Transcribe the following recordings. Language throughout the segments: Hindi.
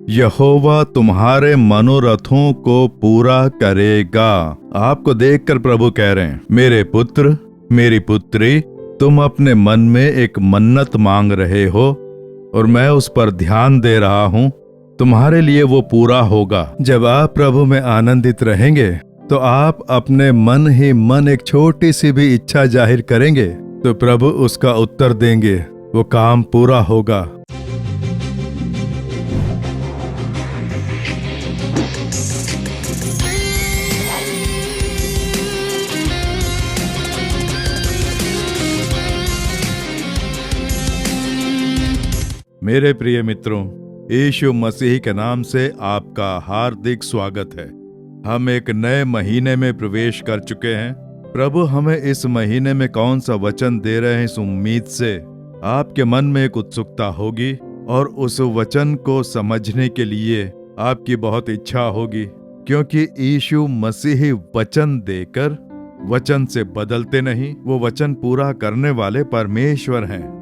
यहोवा तुम्हारे मनोरथों को पूरा करेगा। आपको देखकर प्रभु कह रहे हैं, मेरे पुत्र, मेरी पुत्री, तुम अपने मन में एक मन्नत मांग रहे हो और मैं उस पर ध्यान दे रहा हूं। तुम्हारे लिए वो पूरा होगा। जब आप प्रभु में आनंदित रहेंगे तो आप अपने मन ही मन एक छोटी सी भी इच्छा जाहिर करेंगे तो प्रभु उसका उत्तर देंगे, वो काम पूरा होगा। मेरे प्रिय मित्रों, यीशु मसीह के नाम से आपका हार्दिक स्वागत है। हम एक नए महीने में प्रवेश कर चुके हैं। प्रभु हमें इस महीने में कौन सा वचन दे रहे हैं, इस उम्मीद से आपके मन में एक उत्सुकता होगी और उस वचन को समझने के लिए आपकी बहुत इच्छा होगी, क्योंकि यीशु मसीह वचन देकर वचन से बदलते नहीं, वो वचन पूरा करने वाले परमेश्वर हैं।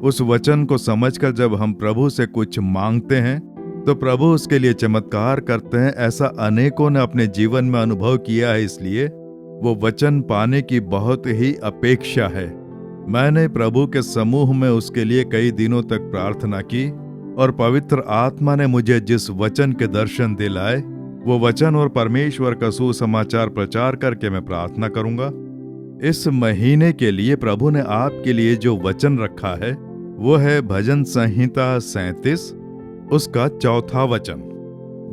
उस वचन को समझकर जब हम प्रभु से कुछ मांगते हैं तो प्रभु उसके लिए चमत्कार करते हैं। ऐसा अनेकों ने अपने जीवन में अनुभव किया है, इसलिए वो वचन पाने की बहुत ही अपेक्षा है। मैंने प्रभु के समूह में उसके लिए कई दिनों तक प्रार्थना की और पवित्र आत्मा ने मुझे जिस वचन के दर्शन दिलाए, वो वचन और परमेश्वर का सुसमाचार प्रचार करके मैं प्रार्थना करूंगा। इस महीने के लिए प्रभु ने आपके लिए जो वचन रखा है वो है भजन संहिता 37 उसका 4था वचन।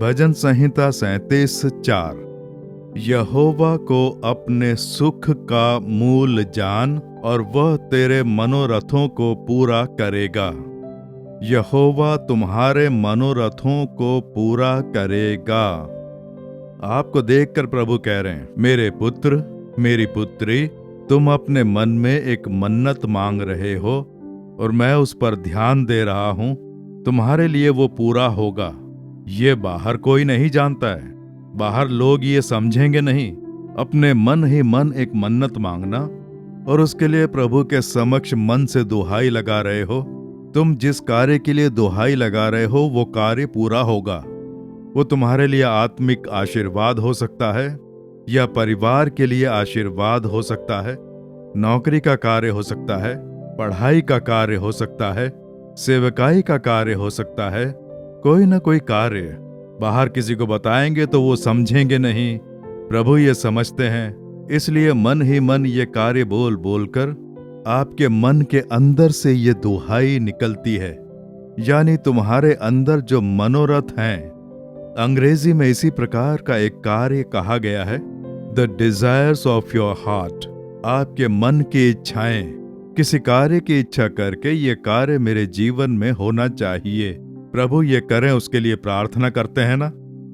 भजन संहिता 37:4। यहोवा को अपने सुख का मूल जान और वह तेरे मनोरथों को पूरा करेगा। यहोवा तुम्हारे मनोरथों को पूरा करेगा। आपको देखकर प्रभु कह रहे हैं, मेरे पुत्र, मेरी पुत्री, तुम अपने मन में एक मन्नत मांग रहे हो और मैं उस पर ध्यान दे रहा हूं। तुम्हारे लिए वो पूरा होगा। ये बाहर कोई नहीं जानता है, बाहर लोग ये समझेंगे नहीं। अपने मन ही मन एक मन्नत मांगना और उसके लिए प्रभु के समक्ष मन से दुहाई लगा रहे हो। तुम जिस कार्य के लिए दुहाई लगा रहे हो वो कार्य पूरा होगा। वो तुम्हारे लिए आत्मिक आशीर्वाद हो सकता है या परिवार के लिए आशीर्वाद हो सकता है, नौकरी का कार्य हो सकता है, पढ़ाई का कार्य हो सकता है, सेवकाई का कार्य हो सकता है। कोई ना कोई कार्य बाहर किसी को बताएंगे तो वो समझेंगे नहीं, प्रभु ये समझते हैं। इसलिए मन ही मन ये कार्य बोल बोलकर आपके मन के अंदर से ये दुहाई निकलती है, यानी तुम्हारे अंदर जो मनोरथ हैं। अंग्रेजी में इसी प्रकार का एक कार्य कहा गया है, the desires of your heart. आपके मन की इच्छाएं, किसी कार्य की इच्छा करके ये कार्य मेरे जीवन में होना चाहिए, प्रभु ये करें, उसके लिए प्रार्थना करते हैं ना,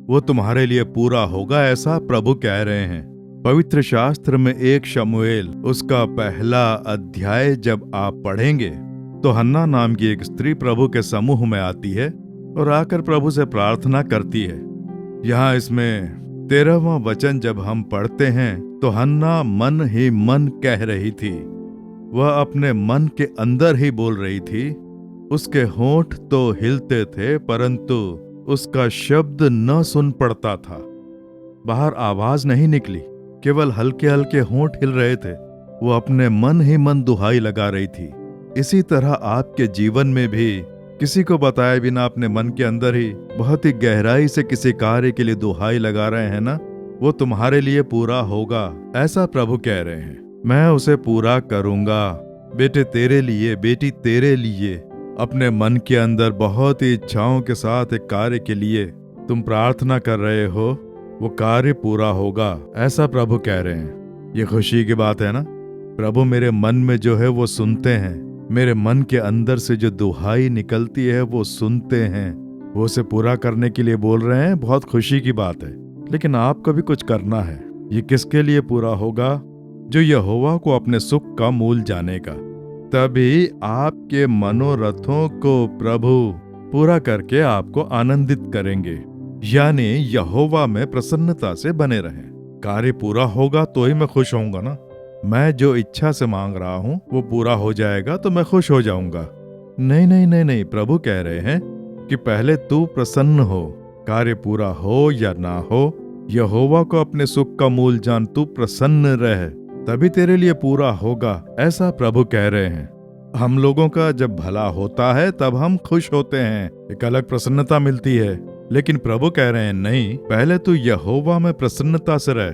वो तुम्हारे लिए पूरा होगा, ऐसा प्रभु कह रहे हैं। पवित्र शास्त्र में 1 शमूएल उसका 1 अध्याय जब आप पढ़ेंगे तो हन्ना नाम की एक स्त्री प्रभु के समूह में आती है और आकर प्रभु से प्रार्थना करती है। यहाँ इसमें 13वां वचन जब हम पढ़ते हैं तो हन्ना मन ही मन कह रही थी। वह अपने मन के अंदर ही बोल रही थी। उसके होंठ तो हिलते थे परंतु उसका शब्द न सुन पड़ता था। बाहर आवाज नहीं निकली, केवल हल्के हल्के होंठ हिल रहे थे। वो अपने मन ही मन दुहाई लगा रही थी। इसी तरह आपके जीवन में भी किसी को बताए बिना अपने मन के अंदर ही बहुत ही गहराई से किसी कार्य के लिए दुहाई लगा रहे हैं ना, वो तुम्हारे लिए पूरा होगा, ऐसा प्रभु कह रहे हैं। मैं उसे पूरा करूंगा। बेटे तेरे लिए, बेटी तेरे लिए, अपने मन के अंदर बहुत ही इच्छाओं के साथ एक कार्य के लिए तुम प्रार्थना कर रहे हो, वो कार्य पूरा होगा, ऐसा प्रभु कह रहे हैं। ये खुशी की बात है ना। प्रभु मेरे मन में जो है वो सुनते हैं। मेरे मन के अंदर से जो दुहाई निकलती है वो सुनते हैं, वो उसे पूरा करने के लिए बोल रहे हैं। बहुत खुशी की बात है, लेकिन आपको भी कुछ करना है। ये किसके लिए पूरा होगा? जो यहोवा को अपने सुख का मूल जानेगा। तभी आपके मनोरथों को प्रभु पूरा करके आपको आनंदित करेंगे, यानी यहोवा में प्रसन्नता से बने रहें। कार्य पूरा होगा तो ही मैं खुश होऊंगा ना। मैं जो इच्छा से मांग रहा हूं वो पूरा हो जाएगा तो मैं खुश हो जाऊंगा। नहीं नहीं नहीं नहीं, प्रभु कह रहे हैं कि पहले तू प्रसन्न हो, कार्य पूरा हो या ना हो, यहोवा को अपने सुख का मूल जान, तू प्रसन्न रह, तभी तेरे लिए पूरा होगा, ऐसा प्रभु कह रहे हैं। हम लोगों का जब भला होता है तब हम खुश होते हैं, एक अलग प्रसन्नता मिलती है। लेकिन प्रभु कह रहे हैं नहीं, पहले तू यहोवा में प्रसन्नता से रह,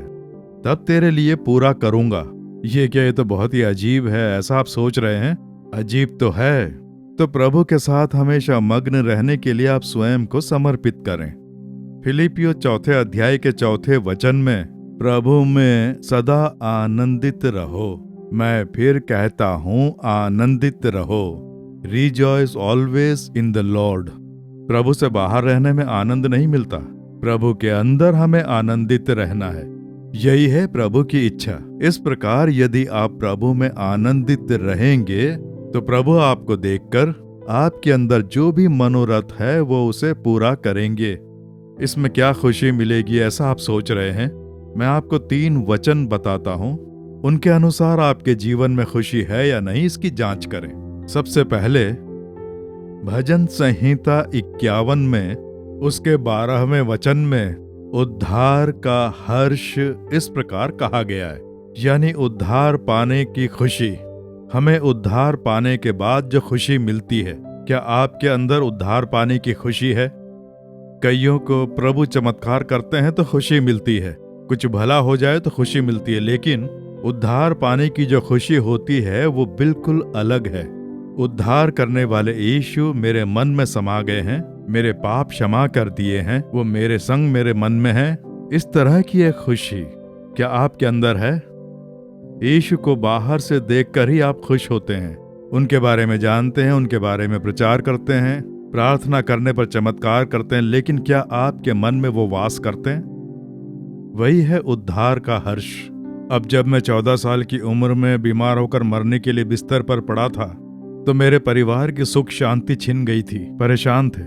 तब तेरे लिए पूरा करूंगा। ये क्या, ये तो बहुत ही अजीब है, ऐसा आप सोच रहे हैं? अजीब तो है। तो प्रभु के साथ हमेशा मग्न रहने के लिए आप स्वयं को समर्पित करें। फिलिपियो 4 अध्याय के 4 वचन में, प्रभु में सदा आनंदित रहो। मैं फिर कहता हूं, आनंदित रहो। Rejoice always in the Lord. प्रभु से बाहर रहने में आनंद नहीं मिलता, प्रभु के अंदर हमें आनंदित रहना है। यही है प्रभु की इच्छा। इस प्रकार यदि आप प्रभु में आनंदित रहेंगे तो प्रभु आपको देखकर आपके अंदर जो भी मनोरथ है वो उसे पूरा करेंगे। इसमें क्या खुशी मिलेगी, ऐसा आप सोच रहे हैं? मैं आपको 3 वचन बताता हूं, उनके अनुसार आपके जीवन में खुशी है या नहीं, इसकी जांच करें। सबसे पहले भजन संहिता 51 में उसके 12वें वचन में उद्धार का हर्ष इस प्रकार कहा गया है, यानी उद्धार पाने की खुशी। हमें उद्धार पाने के बाद जो खुशी मिलती है, क्या आपके अंदर उद्धार पाने की खुशी है? कईयों को प्रभु चमत्कार करते हैं तो खुशी मिलती है, कुछ भला हो जाए तो खुशी मिलती है, लेकिन उद्धार पाने की जो खुशी होती है वो बिल्कुल अलग है। उद्धार करने वाले यीशु मेरे मन में समा गए हैं, मेरे पाप क्षमा कर दिए हैं, वो मेरे संग मेरे मन में है। इस तरह की एक खुशी क्या आपके अंदर है? यीशु को बाहर से देखकर ही आप खुश होते हैं, उनके बारे में जानते हैं, उनके बारे में प्रचार करते हैं, प्रार्थना करने पर चमत्कार करते हैं, लेकिन क्या आपके मन में वो वास करते हैं? वही है उद्धार का हर्ष। अब जब मैं 14 साल की उम्र में बीमार होकर मरने के लिए बिस्तर पर पड़ा था तो मेरे परिवार की सुख शांति छिन गई थी, परेशान थे।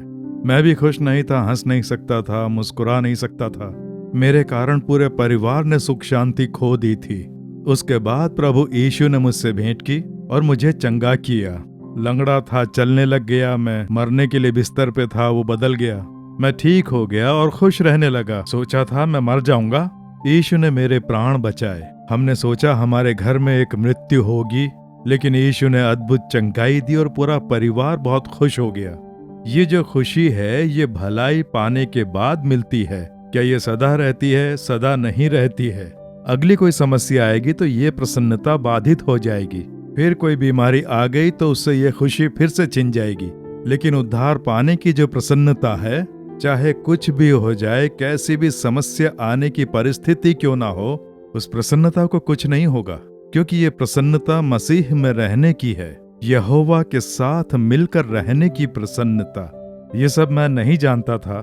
मैं भी खुश नहीं था, हंस नहीं सकता था, मुस्कुरा नहीं सकता था। मेरे कारण पूरे परिवार ने सुख शांति खो दी थी। उसके बाद प्रभु यीशु ने मुझसे भेंट की और मुझे चंगा किया। लंगड़ा था, चलने लग गया, मैं मरने के लिए बिस्तर पे था, वो बदल गया, मैं ठीक हो गया और खुश रहने लगा। सोचा था मैं मर जाऊंगा, यीशु ने मेरे प्राण बचाए। हमने सोचा हमारे घर में एक मृत्यु होगी, लेकिन यीशु ने अद्भुत चंगाई दी और पूरा परिवार बहुत खुश हो गया। ये जो खुशी है ये भलाई पाने के बाद मिलती है। क्या ये सदा रहती है? सदा नहीं रहती है। अगली कोई समस्या आएगी तो ये प्रसन्नता बाधित हो जाएगी, फिर कोई बीमारी आ गई तो उससे ये खुशी फिर से छिन जाएगी। लेकिन उद्धार पाने की जो प्रसन्नता है, चाहे कुछ भी हो जाए, कैसी भी समस्या आने की परिस्थिति क्यों ना हो, उस प्रसन्नता को कुछ नहीं होगा, क्योंकि ये प्रसन्नता मसीह में रहने की है, यहोवा के साथ मिलकर रहने की प्रसन्नता। ये सब मैं नहीं जानता था।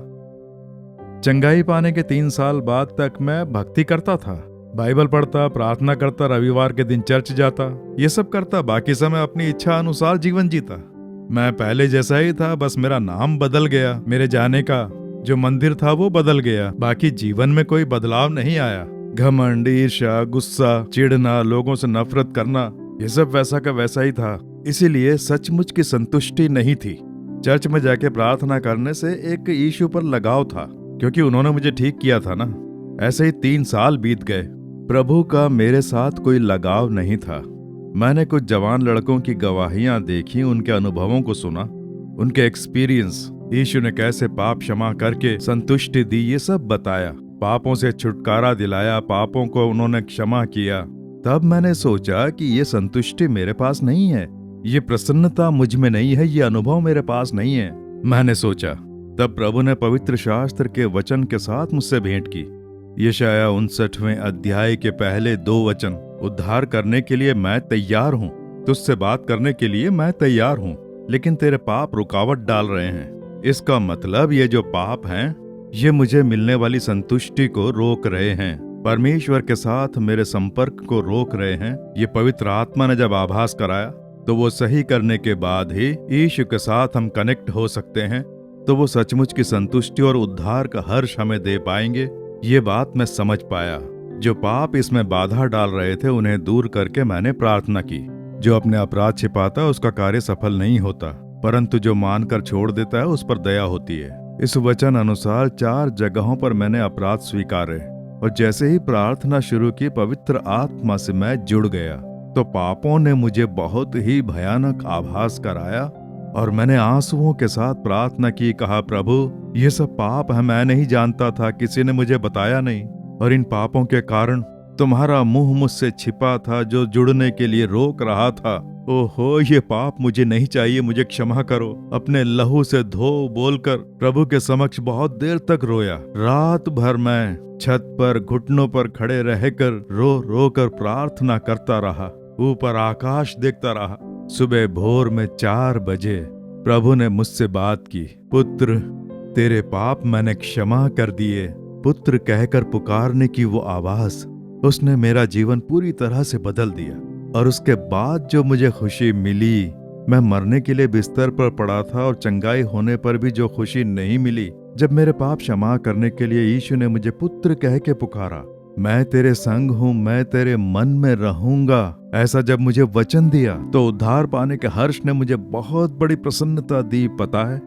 चंगाई पाने के 3 साल बाद तक मैं भक्ति करता था, बाइबल पढ़ता, प्रार्थना करता, रविवार के दिन चर्च जाता, ये सब करता, बाकी समय अपनी इच्छा अनुसार जीवन जीता। मैं पहले जैसा ही था, बस मेरा नाम बदल गया, मेरे जाने का जो मंदिर था वो बदल गया, बाकी जीवन में कोई बदलाव नहीं आया। घमंड, ईर्ष्या, गुस्सा, चिढ़ना, लोगों से नफरत करना, ये सब वैसा का वैसा ही था। इसीलिए सचमुच की संतुष्टि नहीं थी। चर्च में जाके प्रार्थना करने से एक यीशु पर लगाव था, क्योंकि उन्होंने मुझे ठीक किया था ना। ऐसे ही 3 साल बीत गए, प्रभु का मेरे साथ कोई लगाव नहीं था। मैंने कुछ जवान लड़कों की गवाहियां देखी, उनके अनुभवों को सुना, उनके एक्सपीरियंस, यीशु ने कैसे पाप क्षमा करके संतुष्टि दी, ये सब बताया, पापों से छुटकारा दिलाया, पापों को उन्होंने क्षमा किया। तब मैंने सोचा कि ये संतुष्टि मेरे पास नहीं है, ये प्रसन्नता मुझ में नहीं है, ये अनुभव मेरे पास नहीं है। मैंने सोचा, तब प्रभु ने पवित्र शास्त्र के वचन के साथ मुझसे भेंट की। यशायाह 59वें अध्याय के पहले 2 वचन, उद्धार करने के लिए मैं तैयार हूँ, तुझसे बात करने के लिए मैं तैयार हूँ, लेकिन तेरे पाप रुकावट डाल रहे हैं। इसका मतलब ये जो पाप हैं, ये मुझे मिलने वाली संतुष्टि को रोक रहे हैं, परमेश्वर के साथ मेरे संपर्क को रोक रहे हैं। ये पवित्र आत्मा ने जब आभास कराया तो वो सही करने के बाद ही यीशु के साथ हम कनेक्ट हो सकते हैं, तो वो सचमुच की संतुष्टि और उद्धार का हर्ष हमें दे पाएंगे। ये बात मैं समझ पाया। जो पाप इसमें बाधा डाल रहे थे उन्हें दूर करके मैंने प्रार्थना की। जो अपने अपराध छिपाता उसका कार्य सफल नहीं होता, परंतु जो मानकर छोड़ देता है उस पर दया होती है। इस वचन अनुसार 4 जगहों पर मैंने अपराध स्वीकारे और जैसे ही प्रार्थना शुरू की पवित्र आत्मा से मैं जुड़ गया तो पापों ने मुझे बहुत ही भयानक आभास कराया और मैंने आंसुओं के साथ प्रार्थना की। कहा, प्रभु ये सब पाप है, मैं नहीं जानता था, किसी ने मुझे बताया नहीं, और इन पापों के कारण तुम्हारा मुंह मुझसे छिपा था जो जुड़ने के लिए रोक रहा था। ओहो, ये पाप मुझे नहीं चाहिए, मुझे क्षमा करो। अपने लहू से धो बोलकर प्रभु के समक्ष बहुत देर तक रोया। रात भर मैं छत पर घुटनों पर खड़े रहकर रो रो कर प्रार्थना करता रहा, ऊपर आकाश देखता रहा। सुबह भोर में 4 बजे प्रभु ने मुझसे बात की, पुत्र तेरे पाप मैंने क्षमा कर दिए। पुत्र कहकर पुकारने की वो आवाज, उसने मेरा जीवन पूरी तरह से बदल दिया। और उसके बाद जो मुझे खुशी मिली, मैं मरने के लिए बिस्तर पर पड़ा था और चंगाई होने पर भी जो खुशी नहीं मिली, जब मेरे पाप क्षमा करने के लिए यीशु ने मुझे पुत्र कह के पुकारा, मैं तेरे संग हूँ, मैं तेरे मन में रहूंगा, ऐसा जब मुझे वचन दिया तो उद्धार पाने के हर्ष ने मुझे बहुत बड़ी प्रसन्नता दी। पता है,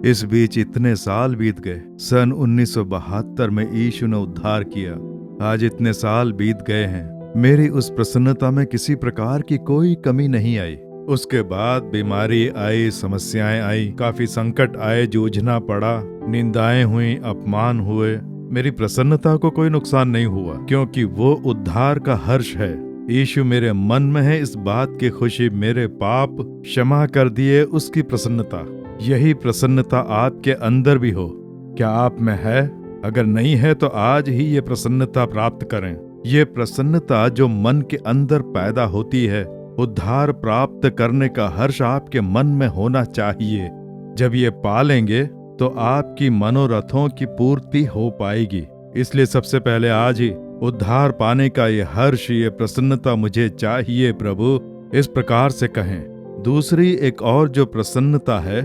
इस बीच इतने साल बीत गए। सन 1972 में यीशु ने उद्धार किया। आज इतने साल बीत गए हैं, मेरी उस प्रसन्नता में किसी प्रकार की कोई कमी नहीं आई। उसके बाद बीमारी आई, समस्याएं आई, काफी संकट आए, जूझना पड़ा, निंदाएं हुई, अपमान हुए। मेरी प्रसन्नता को कोई नुकसान नहीं हुआ, क्योंकि वो उद्धार का हर्ष है। यीशु मेरे मन में है, इस बात की खुशी, मेरे पाप क्षमा कर दिए, उसकी प्रसन्नता। यही प्रसन्नता आपके अंदर भी हो। क्या आप में है? अगर नहीं है तो आज ही ये प्रसन्नता प्राप्त करें। ये प्रसन्नता जो मन के अंदर पैदा होती है, उद्धार प्राप्त करने का हर्ष आपके मन में होना चाहिए। जब ये पालेंगे तो आपकी मनोरथों की पूर्ति हो पाएगी। इसलिए सबसे पहले आज ही उद्धार पाने का ये हर्ष, ये प्रसन्नता मुझे चाहिए प्रभु, इस प्रकार से कहें। दूसरी एक और जो प्रसन्नता है,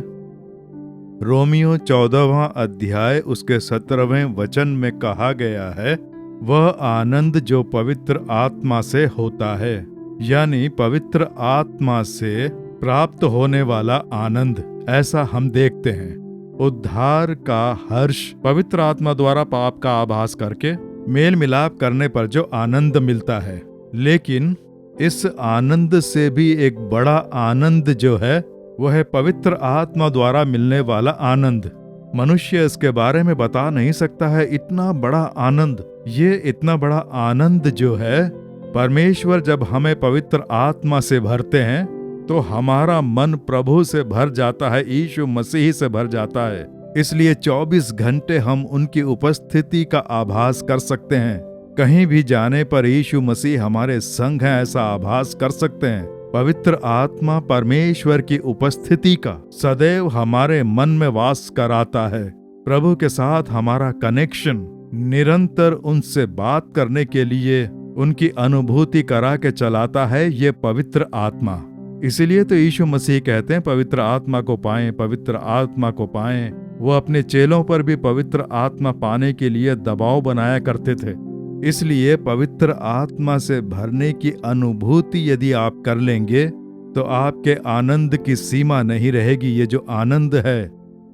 रोमियो 14वां अध्याय उसके 17वें वचन में कहा गया है, वह आनंद जो पवित्र आत्मा से होता है, यानी पवित्र आत्मा से प्राप्त होने वाला आनंद। ऐसा हम देखते हैं उद्धार का हर्ष पवित्र आत्मा द्वारा पाप का आभास करके मेल मिलाप करने पर जो आनंद मिलता है। लेकिन इस आनंद से भी एक बड़ा आनंद जो है वो है पवित्र आत्मा द्वारा मिलने वाला आनंद। मनुष्य इसके बारे में बता नहीं सकता है, इतना बड़ा आनंद। ये इतना बड़ा आनंद जो है, परमेश्वर जब हमें पवित्र आत्मा से भरते हैं तो हमारा मन प्रभु से भर जाता है, यीशु मसीह से भर जाता है। इसलिए 24 घंटे हम उनकी उपस्थिति का आभास कर सकते हैं। कहीं भी जाने पर यीशु मसीह हमारे संग हैं, ऐसा आभास कर सकते हैं। पवित्र आत्मा परमेश्वर की उपस्थिति का सदैव हमारे मन में वास कराता है। प्रभु के साथ हमारा कनेक्शन निरंतर उनसे बात करने के लिए उनकी अनुभूति करा के चलाता है ये पवित्र आत्मा। इसीलिए तो यीशु मसीह कहते हैं पवित्र आत्मा को पाएं, पवित्र आत्मा को पाएं। वो अपने चेलों पर भी पवित्र आत्मा पाने के लिए दबाव बनाया करते थे। इसलिए पवित्र आत्मा से भरने की अनुभूति यदि आप कर लेंगे तो आपके आनंद की सीमा नहीं रहेगी। ये जो आनंद है,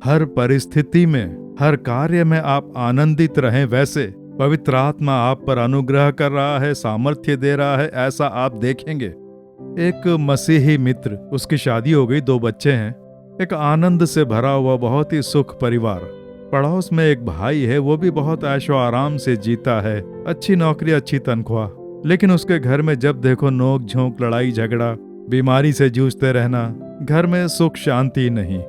हर परिस्थिति में, हर कार्य में आप आनंदित रहें। वैसे पवित्र आत्मा आप पर अनुग्रह कर रहा है, सामर्थ्य दे रहा है, ऐसा आप देखेंगे। एक मसीही मित्र, उसकी शादी हो गई, 2 बच्चे हैं, एक आनंद से भरा हुआ बहुत ही सुख परिवार। पड़ोस में एक भाई है, वो भी बहुत ऐशो आराम से जीता है, अच्छी नौकरी, अच्छी तनख्वाह। लेकिन उसके घर में जब देखो नोक झोंक, लड़ाई झगड़ा, बीमारी से जूझते रहना, घर में सुख शांति नहीं।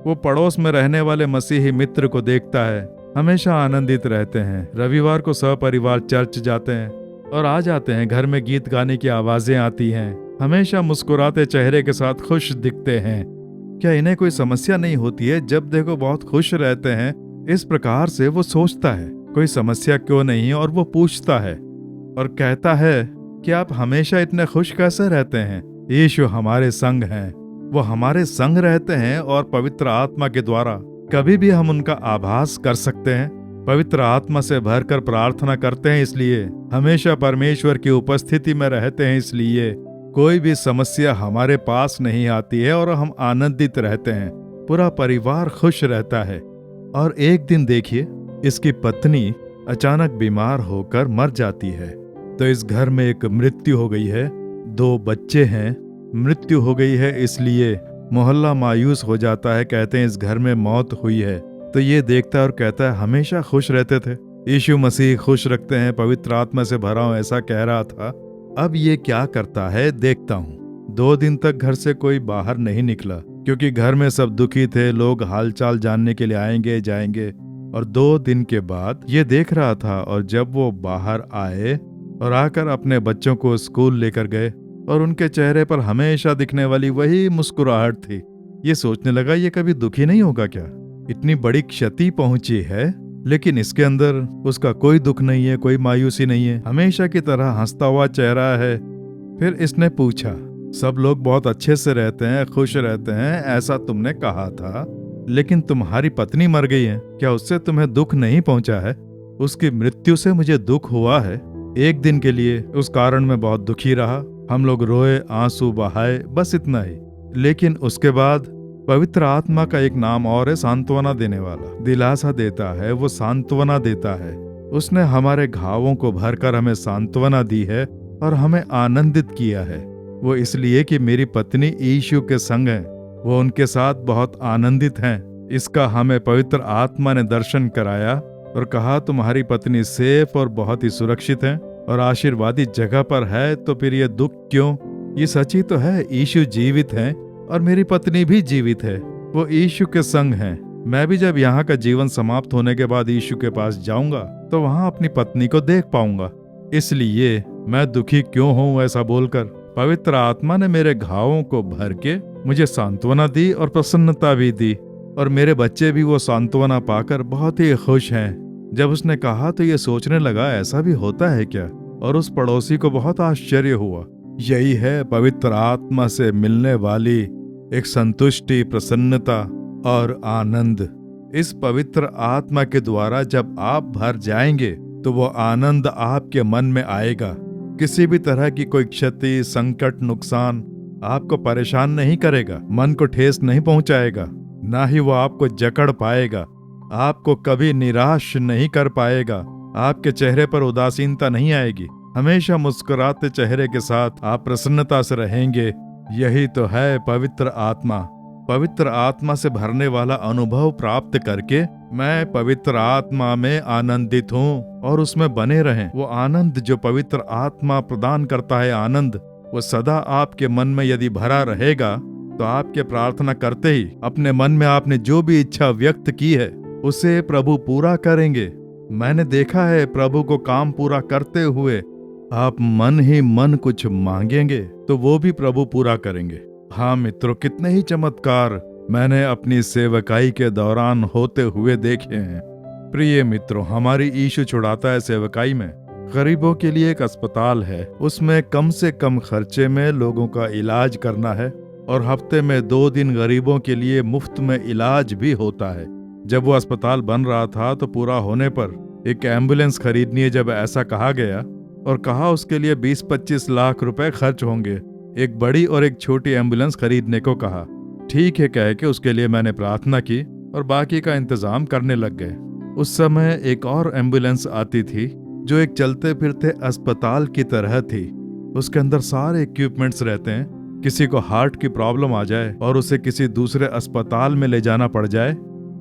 वो पड़ोस में रहने वाले मसीही मित्र को देखता है, हमेशा आनंदित रहते हैं। रविवार को सपरिवार चर्च जाते हैं और आ जाते हैं। घर में गीत गाने की आवाजें आती हैं, हमेशा मुस्कुराते चेहरे के साथ खुश दिखते हैं। क्या इन्हें कोई समस्या नहीं होती है? जब देखो बहुत खुश रहते हैं। इस प्रकार से वो सोचता है कोई समस्या क्यों नहीं, और वो पूछता है और कहता है कि आप हमेशा इतने खुश कैसे रहते हैं? यीशु हमारे संग हैं, वो हमारे संग रहते हैं और पवित्र आत्मा के द्वारा कभी भी हम उनका आभास कर सकते हैं। पवित्र आत्मा से भरकर प्रार्थना करते हैं, इसलिए हमेशा परमेश्वर की उपस्थिति में रहते हैं, इसलिए कोई भी समस्या हमारे पास नहीं आती है और हम आनंदित रहते हैं, पूरा परिवार खुश रहता है। और एक दिन देखिए, इसकी पत्नी अचानक बीमार होकर मर जाती है। तो इस घर में एक मृत्यु हो गई है, 2 बच्चे हैं, मृत्यु हो गई है, इसलिए मोहल्ला मायूस हो जाता है। कहते हैं इस घर में मौत हुई है। तो ये देखता है और कहता है हमेशा खुश रहते थे, यीशु मसीह खुश रखते हैं, पवित्र आत्मा से भरा हूं, ऐसा कह रहा था। अब ये क्या करता है देखता हूं। 2 दिन तक घर से कोई बाहर नहीं निकला, क्योंकि घर में सब दुखी थे, लोग हालचाल जानने के लिए आएंगे जाएंगे। और 2 दिन के बाद ये देख रहा था, और जब वो बाहर आए और आकर अपने बच्चों को स्कूल लेकर गए, और उनके चेहरे पर हमेशा दिखने वाली वही मुस्कुराहट थी। ये सोचने लगा ये कभी दुखी नहीं होगा क्या? इतनी बड़ी क्षति पहुंची है, लेकिन इसके अंदर उसका कोई दुख नहीं है, कोई मायूसी नहीं है, हमेशा की तरह हंसता हुआ चेहरा है। फिर इसने पूछा, सब लोग बहुत अच्छे से रहते हैं, खुश रहते हैं, ऐसा तुमने कहा था, लेकिन तुम्हारी पत्नी मर गई है, क्या उससे तुम्हें दुख नहीं पहुंचा है? उसकी मृत्यु से मुझे दुख हुआ है, एक दिन के लिए, उस कारण मैं बहुत दुखी रहा। हम लोग रोए, आंसू बहाए, बस इतना ही। लेकिन उसके बाद पवित्र आत्मा का एक नाम और है, सांत्वना देने वाला। दिलासा देता है, वो सांत्वना देता है। उसने हमारे घावों को भरकर हमें सांत्वना दी है और हमें आनंदित किया है। वो इसलिए कि मेरी पत्नी यीशु के संग है, वो उनके साथ बहुत आनंदित हैं। इसका हमें पवित्र आत्मा ने दर्शन कराया और कहा तुम्हारी पत्नी सेफ और बहुत ही सुरक्षित है और आशीर्वादी जगह पर है, तो फिर ये दुख क्यों? ये सच ही तो है, यीशु जीवित है और मेरी पत्नी भी जीवित है, वो यीशु के संग है। मैं भी जब यहाँ का जीवन समाप्त होने के बाद यीशु के पास जाऊंगा तो वहाँ अपनी पत्नी को देख पाऊंगा। इसलिए मैं दुखी क्यों हूँ ऐसा बोलकर? पवित्र आत्मा ने मेरे घावों को भर के मुझे सांत्वना दी और प्रसन्नता भी दी, और मेरे बच्चे भी वो सांत्वना पाकर बहुत ही खुश हैं। जब उसने कहा तो ये सोचने लगा ऐसा भी होता है क्या, और उस पड़ोसी को बहुत आश्चर्य हुआ। यही है पवित्र आत्मा से मिलने वाली एक संतुष्टि, प्रसन्नता और आनंद। इस पवित्र आत्मा के द्वारा जब आप भर जाएंगे तो वो आनंद आपके मन में आएगा। किसी भी तरह की कोई क्षति, संकट, नुकसान आपको परेशान नहीं करेगा, मन को ठेस नहीं पहुंचाएगा, ना ही वो आपको जकड़ पाएगा, आपको कभी निराश नहीं कर पाएगा, आपके चेहरे पर उदासीनता नहीं आएगी, हमेशा मुस्कुराते चेहरे के साथ आप प्रसन्नता से रहेंगे। यही तो है पवित्र आत्मा। पवित्र आत्मा से भरने वाला अनुभव प्राप्त करके मैं पवित्र आत्मा में आनंदित हूँ और उसमें बने रहें। वो आनंद जो पवित्र आत्मा प्रदान करता है, आनंद, वो सदा आपके मन में यदि भरा रहेगा तो आपके प्रार्थना करते ही अपने मन में आपने जो भी इच्छा व्यक्त की है उसे प्रभु पूरा करेंगे। मैंने देखा है प्रभु को काम पूरा करते हुए, आप मन ही मन कुछ मांगेंगे तो वो भी प्रभु पूरा करेंगे। हाँ मित्रों, कितने ही चमत्कार मैंने अपनी सेवकाई के दौरान होते हुए देखे हैं। प्रिय मित्रों, हमारी यीशु छुड़ाता है सेवकाई में गरीबों के लिए एक अस्पताल है, उसमें कम से कम खर्चे में लोगों का इलाज करना है और हफ्ते में 2 दिन गरीबों के लिए मुफ्त में इलाज भी होता है। जब वो अस्पताल बन रहा था तो पूरा होने पर एक एम्बुलेंस खरीदनी है। जब ऐसा कहा गया और कहा उसके लिए 20-25 लाख रुपए खर्च होंगे, एक बड़ी और एक छोटी एम्बुलेंस खरीदने को कहा। ठीक है कह के उसके लिए मैंने प्रार्थना की और बाकी का इंतजाम करने लग गए। उस समय एक और एम्बुलेंस आती थी जो एक चलते फिरते अस्पताल की तरह थी। उसके अंदर सारे इक्विपमेंट्स रहते हैं। किसी को हार्ट की प्रॉब्लम आ जाए और उसे किसी दूसरे अस्पताल में ले जाना पड़ जाए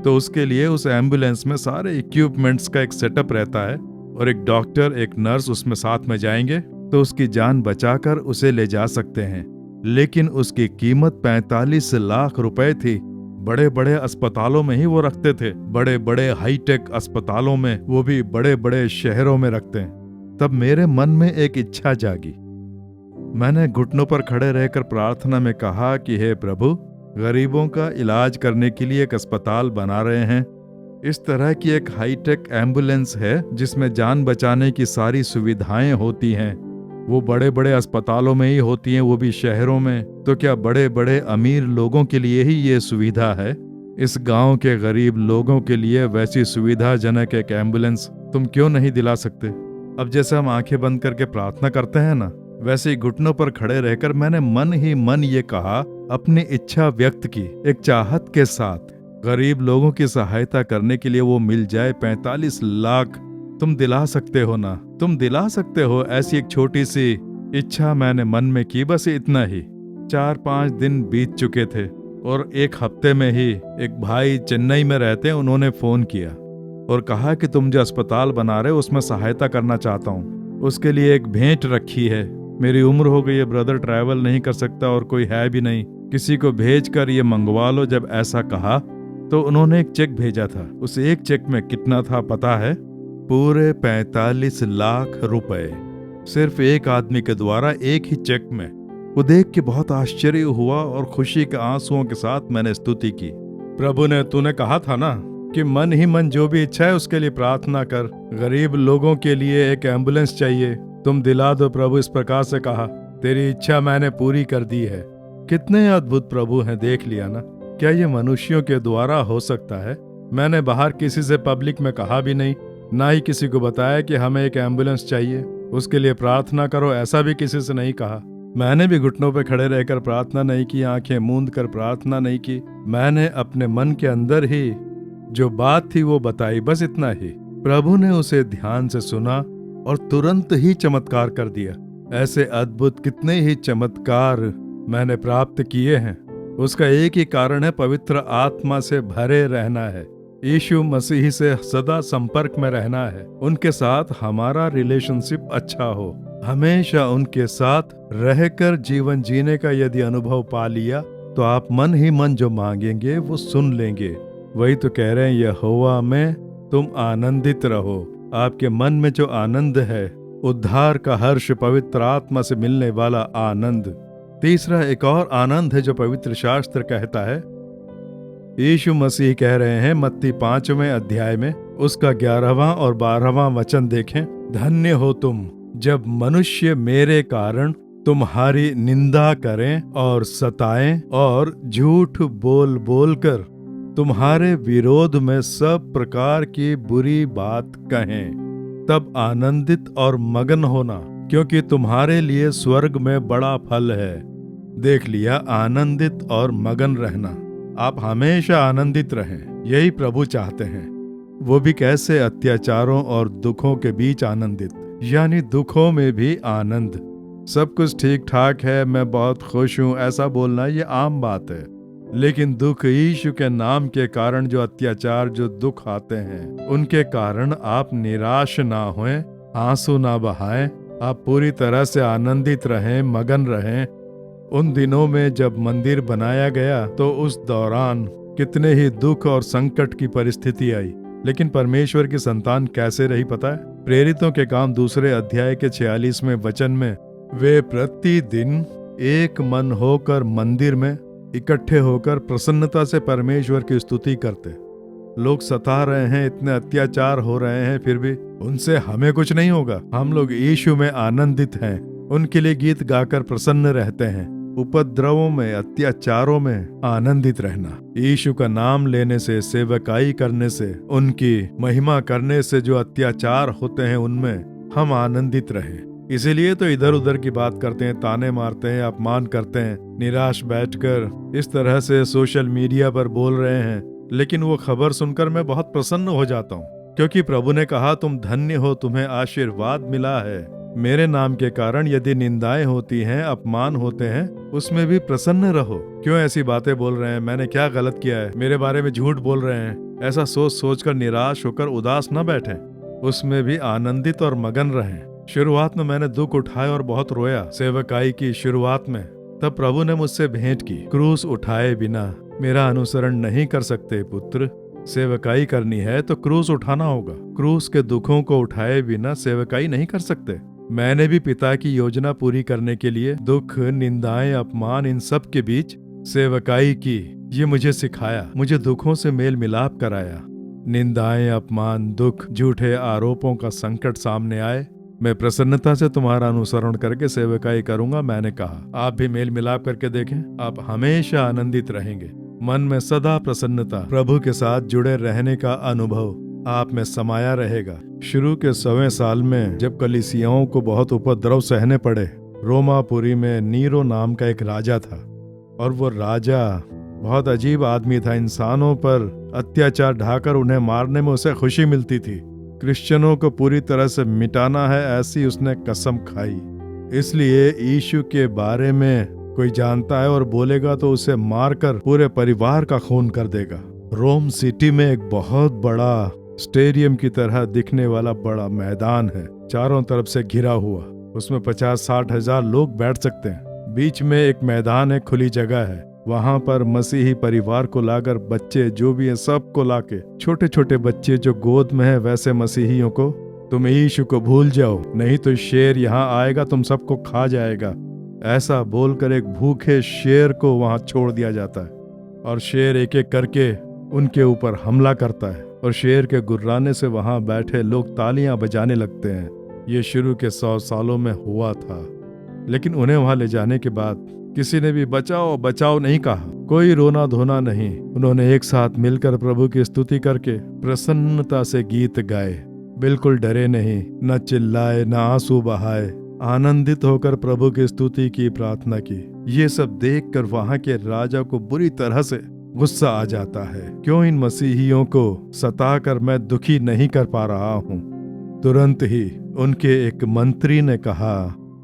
तो उसके लिए उस एम्बुलेंस में सारे इक्विपमेंट्स का एक सेटअप रहता है और एक डॉक्टर, एक नर्स उसमें साथ में जाएंगे तो उसकी जान बचाकर उसे ले जा सकते हैं। लेकिन उसकी कीमत 45 लाख रुपए थी। बड़े बड़े अस्पतालों में ही वो रखते थे, बड़े बड़े हाईटेक अस्पतालों में, वो भी बड़े बड़े शहरों में रखते हैं। तब मेरे मन में एक इच्छा जागी। मैंने घुटनों पर खड़े रहकर प्रार्थना में कहा कि हे प्रभु, गरीबों का इलाज करने के लिए एक अस्पताल बना रहे हैं, इस तरह की एक हाईटेक एम्बुलेंस है जिसमें जान बचाने की सारी सुविधाएं होती हैं। वो बड़े बड़े अस्पतालों में ही होती हैं, वो भी शहरों में। तो क्या बड़े बड़े अमीर लोगों के लिए ही ये सुविधा है? इस गांव के गरीब लोगों के लिए वैसी सुविधाजनक एक एम्बुलेंस तुम क्यों नहीं दिला सकते? अब जैसे हम आंखें बंद करके प्रार्थना करते हैं ना, वैसे ही घुटनों पर खड़े रहकर मैंने मन ही मन ये कहा, अपनी इच्छा व्यक्त की एक चाहत के साथ, गरीब लोगों की सहायता करने के लिए वो मिल जाए 45 लाख। तुम दिला सकते हो ना, तुम दिला सकते हो? ऐसी एक छोटी सी इच्छा मैंने मन में की, बस इतना ही। 4-5 दिन बीत चुके थे और एक हफ्ते में ही एक भाई चेन्नई में रहते हैं, उन्होंने फोन किया और कहा कि तुम जो अस्पताल बना रहे हो उसमें सहायता करना चाहता हूँ, उसके लिए एक भेंट रखी है। मेरी उम्र हो गई है ब्रदर, ट्रैवल नहीं कर सकता और कोई है भी नहीं, किसी को भेज कर ये मंगवा लो। जब ऐसा कहा तो उन्होंने एक चेक भेजा था। उस एक चेक में कितना था पता है? पूरे 45 लाख रुपए, सिर्फ एक आदमी के द्वारा, एक ही चेक में। वो देख के बहुत आश्चर्य हुआ और खुशी के आंसुओं के साथ मैंने स्तुति की। प्रभु ने, तूने कहा था ना कि मन ही मन जो भी इच्छा है उसके लिए प्रार्थना कर। गरीब लोगों के लिए एक एम्बुलेंस चाहिए, तुम दिला दो प्रभु। इस प्रकार से कहा, तेरी इच्छा मैंने पूरी कर दी है। कितने अद्भुत प्रभु हैं, देख लिया ना? क्या ये मनुष्यों के द्वारा हो सकता है? मैंने बाहर किसी से पब्लिक में कहा भी नहीं, ना ही किसी को बताया कि हमें एक एम्बुलेंस चाहिए, उसके लिए प्रार्थना करो, ऐसा भी किसी से नहीं कहा। मैंने भी घुटनों पे खड़े रहकर प्रार्थना नहीं की, आंखें मूंद कर प्रार्थना नहीं की। मैंने अपने मन के अंदर ही जो बात थी वो बताई, बस इतना ही। प्रभु ने उसे ध्यान से सुना और तुरंत ही चमत्कार कर दिया। ऐसे अद्भुत कितने ही चमत्कार मैंने प्राप्त किए हैं। उसका एक ही कारण है, पवित्र आत्मा से भरे रहना है, यीशु मसीह से सदा संपर्क में रहना है, उनके साथ हमारा रिलेशनशिप अच्छा हो। हमेशा उनके साथ रहकर जीवन जीने का यदि अनुभव पा लिया तो आप मन ही मन जो मांगेंगे वो सुन लेंगे। वही तो कह रहे हैं, यहोवा में तुम आनंदित रहो। आपके मन में जो आनंद है, उद्धार का हर्ष, पवित्र आत्मा से मिलने वाला आनंद। तीसरा एक और आनंद है जो पवित्र शास्त्र कहता है, यीशु मसीह कह रहे हैं मत्ती 5वें अध्याय में, उसका 11वां और 12वां वचन देखें। धन्य हो तुम जब मनुष्य मेरे कारण तुम्हारी निंदा करें और सताएं और झूठ बोल बोल कर तुम्हारे विरोध में सब प्रकार की बुरी बात कहें। तब आनंदित और मगन होना, क्योंकि तुम्हारे लिए स्वर्ग में बड़ा फल है। देख लिया, आनंदित और मगन रहना। आप हमेशा आनंदित रहें, यही प्रभु चाहते हैं। वो भी कैसे? अत्याचारों और दुखों के बीच आनंदित, यानी दुखों में भी आनंद। सब कुछ ठीक ठाक है, मैं बहुत खुश हूँ, ऐसा बोलना ये आम बात है। लेकिन दुख, यीशु के नाम के कारण जो अत्याचार, जो दुख आते हैं, उनके कारण आप निराश ना होएं, आंसू ना बहाएं, आप पूरी तरह से आनंदित रहें, मगन रहें। उन दिनों में जब मंदिर बनाया गया तो उस दौरान कितने ही दुख और संकट की परिस्थिति आई, लेकिन परमेश्वर की संतान कैसे रही पता है? प्रेरितों के काम 2 अध्याय के 46वें वचन में, वे प्रतिदिन एक मन होकर मंदिर में इकट्ठे होकर प्रसन्नता से परमेश्वर की स्तुति करते। लोग सता रहे हैं, इतने अत्याचार हो रहे हैं, फिर भी उनसे हमें कुछ नहीं होगा। हम लोग यीशु में आनंदित हैं, उनके लिए गीत गाकर प्रसन्न रहते हैं। उपद्रवों में, अत्याचारों में आनंदित रहना, यीशु का नाम लेने से, सेवकाई करने से, उनकी महिमा करने से जो अत्याचार होते हैं उनमें हम आनंदित रहें। इसीलिए तो इधर उधर की बात करते हैं, ताने मारते हैं, अपमान करते हैं, निराश बैठकर इस तरह से सोशल मीडिया पर बोल रहे हैं। लेकिन वो खबर सुनकर मैं बहुत प्रसन्न हो जाता हूँ, क्योंकि प्रभु ने कहा तुम धन्य हो, तुम्हें आशीर्वाद मिला है। मेरे नाम के कारण यदि निंदाएं होती हैं, अपमान होते हैं, उसमें भी प्रसन्न रहो। क्यों ऐसी बातें बोल रहे हैं? मैंने क्या गलत किया है? मेरे बारे में झूठ बोल रहे हैं? ऐसा सोच सोचकर निराश होकर उदास न बैठें, उसमें भी आनंदित और मगन रहें। शुरुआत में मैंने दुख उठाए और बहुत रोया सेवकाई की शुरुआत में। तब प्रभु ने मुझसे भेंट की, क्रूस उठाए बिना मेरा अनुसरण नहीं कर सकते पुत्र। सेवकाई करनी है तो क्रूस उठाना होगा। क्रूस के दुखों को उठाए बिना सेवकाई नहीं कर सकते। मैंने भी पिता की योजना पूरी करने के लिए दुख, निंदाएं, अपमान, इन सब के बीच सेवकाई की। ये मुझे सिखाया, मुझे दुखों से मेल मिलाप कराया। निंदाएं, अपमान, दुख, झूठे आरोपों का संकट सामने आए, मैं प्रसन्नता से तुम्हारा अनुसरण करके सेवकाई करूंगा। मैंने कहा आप भी मेल मिलाप करके देखें, आप हमेशा आनंदित रहेंगे। मन में सदा प्रसन्नता, प्रभु के साथ जुड़े रहने का अनुभव आप में समाया रहेगा। शुरू के 100वें साल में जब कलीसियाओं को बहुत उपद्रव सहने पड़े, रोमापुरी में नीरो नाम का एक राजा था और वो राजा बहुत अजीब आदमी था। इंसानों पर अत्याचार ढाकर उन्हें मारने में उसे खुशी मिलती थी। क्रिश्चियनों को पूरी तरह से मिटाना है, ऐसी उसने कसम खाई। इसलिए यीशु के बारे में कोई जानता है और बोलेगा तो उसे मारकर पूरे परिवार का खून कर देगा। रोम सिटी में एक बहुत बड़ा स्टेडियम की तरह दिखने वाला बड़ा मैदान है, चारों तरफ से घिरा हुआ। उसमें 50-60 हजार लोग बैठ सकते हैं। बीच में एक मैदान है, खुली जगह है। वहां पर मसीही परिवार को लाकर बच्चे जो भी हैं सबको लाके, छोटे छोटे बच्चे जो गोद में है वैसे मसीहियों को, तुम यीशु को भूल जाओ नहीं तो शेर यहाँ आएगा तुम सबको खा जाएगा, ऐसा बोलकर एक भूखे शेर को वहां छोड़ दिया जाता है और शेर एक एक करके उनके ऊपर हमला करता है और शेर के गुर्राने से वहां बैठे लोग तालियां बजाने लगते हैं। ये शुरू के 100 सालों में हुआ था, लेकिन उन्हें वहां ले जाने के बाद किसी ने भी बचाओ बचाओ नहीं कहा, कोई रोना धोना नहीं। उन्होंने एक साथ मिलकर प्रभु की स्तुति करके प्रसन्नता से गीत गाए, बिल्कुल डरे नहीं, न चिल्लाए न आंसू बहाए, आनंदित होकर प्रभु की स्तुति की, प्रार्थना की। ये सब देखकर वहां के राजा को बुरी तरह से गुस्सा आ जाता है, क्यों इन मसीहियों को सताकर मैं दुखी नहीं कर पा रहा हूँ। तुरंत ही उनके एक मंत्री ने कहा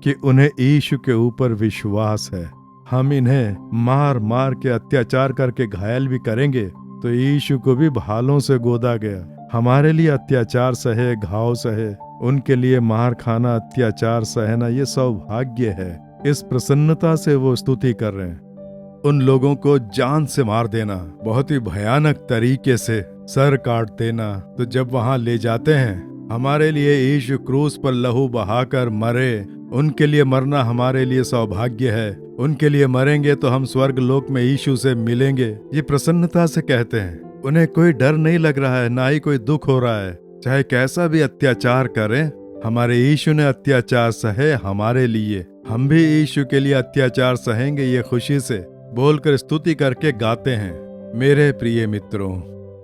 कि उन्हें यीशु के ऊपर विश्वास है, हम इन्हें मार मार के अत्याचार करके घायल भी करेंगे। तो यीशु को भी भालों से गोदा गया। हमारे लिए अत्याचार सहे, घाव सहे, उनके लिए मार खाना, अत्याचार सहना ये सौभाग्य है। इस प्रसन्नता से वो स्तुति कर रहे हैं। उन लोगों को जान से मार देना, बहुत ही भयानक तरीके से सर काट देना। तो जब वहां ले जाते हैं, हमारे लिए यीशु क्रूस पर लहू बहाकर मरे, उनके लिए मरना हमारे लिए सौभाग्य है। उनके लिए मरेंगे तो हम स्वर्ग लोक में यीशु से मिलेंगे, ये प्रसन्नता से कहते हैं। उन्हें कोई डर नहीं लग रहा है, ना ही कोई दुख हो रहा है। चाहे कैसा भी अत्याचार करें, हमारे यीशु ने अत्याचार सहे हमारे लिए, हम भी यीशु के लिए अत्याचार सहेंगे, ये खुशी से बोलकर स्तुति करके गाते हैं। मेरे प्रिय मित्रों,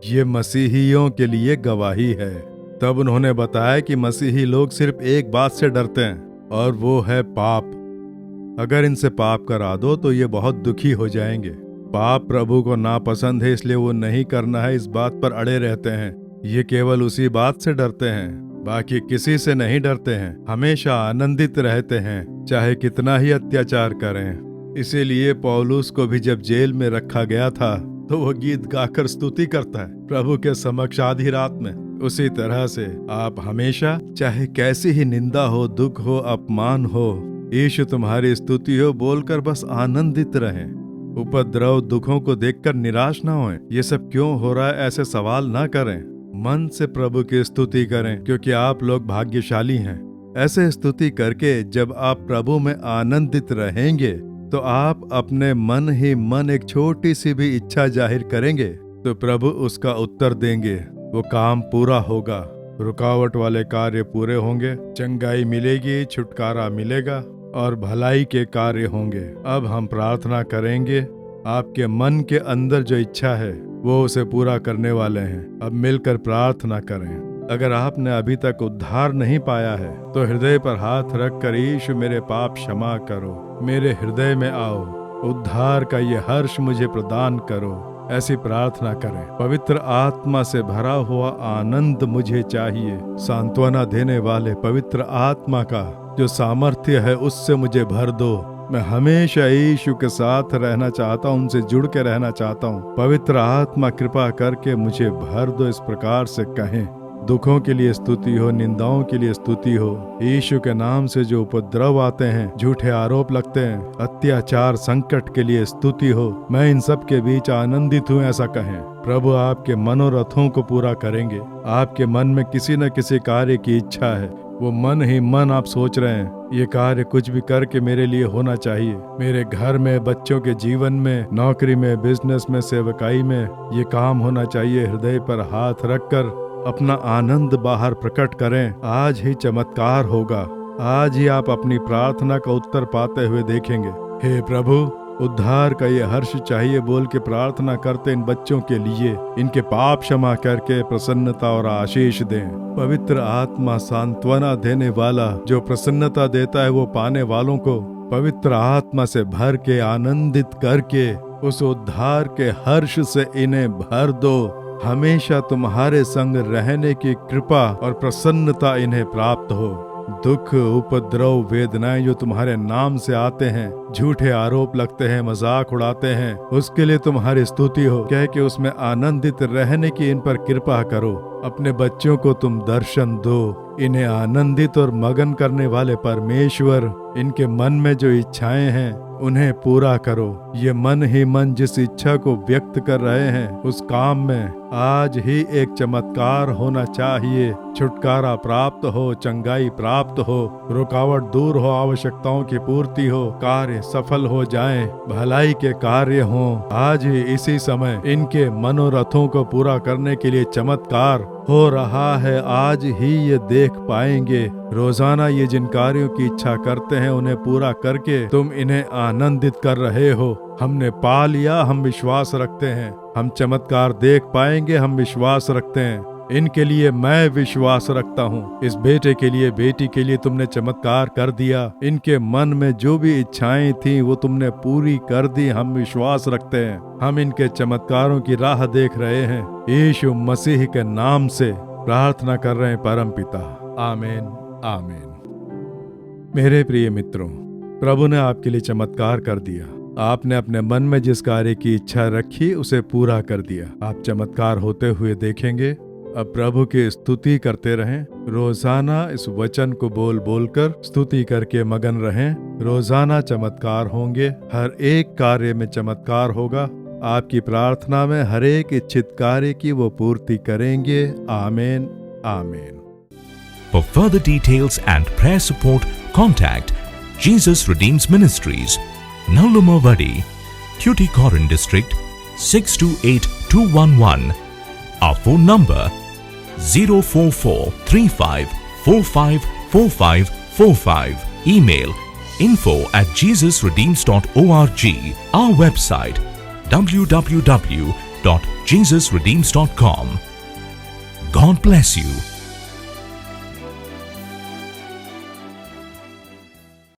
ये मसीहियों के लिए गवाही है। तब उन्होंने बताया कि मसीही लोग सिर्फ एक बात से डरते हैं और वो है पाप। अगर इनसे पाप करा दो तो ये बहुत दुखी हो जाएंगे। पाप प्रभु को नापसंद है, इसलिए वो नहीं करना है, इस बात पर अड़े रहते हैं। ये केवल उसी बात से डरते हैं, बाकी किसी से नहीं डरते हैं। हमेशा आनंदित रहते हैं, चाहे कितना ही अत्याचार करें। इसीलिए पौलुस को भी जब जेल में रखा गया था तो वो गीत गाकर स्तुति करता है प्रभु के समक्ष आधी रात में। उसी तरह से आप हमेशा, चाहे कैसी ही निंदा हो, दुख हो, अपमान हो, यीशु तुम्हारी स्तुति हो बोलकर बस आनंदित रहें। उपद्रव दुखों को देखकर निराश ना होएं। ये सब क्यों हो रहा है ऐसे सवाल ना करें, मन से प्रभु की स्तुति करें, क्योंकि आप लोग भाग्यशाली हैं। ऐसे स्तुति करके जब आप प्रभु में आनंदित रहेंगे तो आप अपने मन ही मन एक छोटी सी भी इच्छा जाहिर करेंगे तो प्रभु उसका उत्तर देंगे। वो काम पूरा होगा, रुकावट वाले कार्य पूरे होंगे, चंगाई मिलेगी, छुटकारा मिलेगा और भलाई के कार्य होंगे। अब हम प्रार्थना करेंगे। आपके मन के अंदर जो इच्छा है वो उसे पूरा करने वाले हैं। अब मिलकर प्रार्थना करें। अगर आपने अभी तक उद्धार नहीं पाया है तो हृदय पर हाथ रख कर, यीशु मेरे पाप क्षमा करो, मेरे हृदय में आओ, उद्धार का ये हर्ष मुझे प्रदान करो, ऐसी प्रार्थना करें। पवित्र आत्मा से भरा हुआ आनंद मुझे चाहिए। सांत्वना देने वाले पवित्र आत्मा का जो सामर्थ्य है उससे मुझे भर दो। मैं हमेशा यीशु के साथ रहना चाहता हूँ, उनसे जुड़ के रहना चाहता हूँ। पवित्र आत्मा कृपा करके मुझे भर दो, इस प्रकार से कहें। दुखों के लिए स्तुति हो, निंदाओं के लिए स्तुति हो, यीशु के नाम से जो उपद्रव आते हैं, झूठे आरोप लगते हैं, अत्याचार, संकट के लिए स्तुति हो। मैं इन सब के बीच आनंदित हूँ, ऐसा कहें। प्रभु आपके मनोरथों को पूरा करेंगे। आपके मन में किसी न किसी कार्य की इच्छा है, वो मन ही मन आप सोच रहे हैं, ये कार्य कुछ भी करके मेरे लिए होना चाहिए। मेरे घर में, बच्चों के जीवन में, नौकरी में, बिजनेस में, सेवकाई में ये काम होना चाहिए। हृदय पर हाथ रखकर अपना आनंद बाहर प्रकट करें। आज ही चमत्कार होगा। आज ही आप अपनी प्रार्थना का उत्तर पाते हुए देखेंगे। हे प्रभु, उद्धार का ये हर्ष चाहिए बोल के प्रार्थना करते इन बच्चों के लिए इनके पाप क्षमा करके प्रसन्नता और आशीष दें। पवित्र आत्मा सांत्वना देने वाला जो प्रसन्नता देता है वो पाने वालों को पवित्र आत्मा से भर के आनंदित करके उस उद्धार के हर्ष से इन्हें भर दो। हमेशा तुम्हारे संग रहने की कृपा और प्रसन्नता इन्हें प्राप्त हो। दुख, उपद्रव, वेदनाएं जो तुम्हारे नाम से आते हैं, झूठे आरोप लगते हैं, मजाक उड़ाते हैं, उसके लिए तुम्हारी स्तुति हो कह के उसमें आनंदित रहने की इन पर कृपा करो। अपने बच्चों को तुम दर्शन दो। इन्हें आनंदित और मगन करने वाले परमेश्वर, इनके मन में जो इच्छाएं हैं उन्हें पूरा करो। ये मन ही मन जिस इच्छा को व्यक्त कर रहे हैं उस काम में आज ही एक चमत्कार होना चाहिए। छुटकारा प्राप्त हो, चंगाई प्राप्त हो, रुकावट दूर हो, आवश्यकताओं की पूर्ति हो, कार्य सफल हो जाएं, भलाई के कार्य हों। आज ही इसी समय इनके मनोरथों को पूरा करने के लिए चमत्कार हो रहा है। आज ही ये देख पाएंगे। रोजाना ये जिन कार्यों की इच्छा करते हैं उन्हें पूरा करके तुम इन्हें आनंदित कर रहे हो। हमने पा लिया, हम विश्वास रखते हैं। हम चमत्कार देख पाएंगे, हम विश्वास रखते हैं। इनके लिए मैं विश्वास रखता हूँ। इस बेटे के लिए, बेटी के लिए तुमने चमत्कार कर दिया। इनके मन में जो भी इच्छाएं थी वो तुमने पूरी कर दी। हम विश्वास रखते हैं। हम इनके चमत्कारों की राह देख रहे हैं। यीशु मसीह के नाम से प्रार्थना कर रहे हैं परम पिता, आमीन, आमीन। मेरे प्रिय मित्रों, प्रभु ने आपके लिए चमत्कार कर दिया। आपने अपने मन में जिस कार्य की इच्छा रखी उसे पूरा कर दिया। आप चमत्कार होते हुए देखेंगे। अब प्रभु की स्तुति करते रहें। रोजाना इस वचन को बोल बोलकर स्तुति करके मगन रहें। रोजाना चमत्कार होंगे। हर एक कार्य में चमत्कार होगा। आपकी प्रार्थना में हर एक इच्छित कार्य की वो पूर्ति करेंगे। आमीन, आमीन। For further details and prayer support, contact Jesus Redeems Ministries, Nallumavadi, Tuticorin District, 628211. Our phone number 04435454545. Email info@jesusredeems.org. Our website www.jesusredeems.com. God bless you.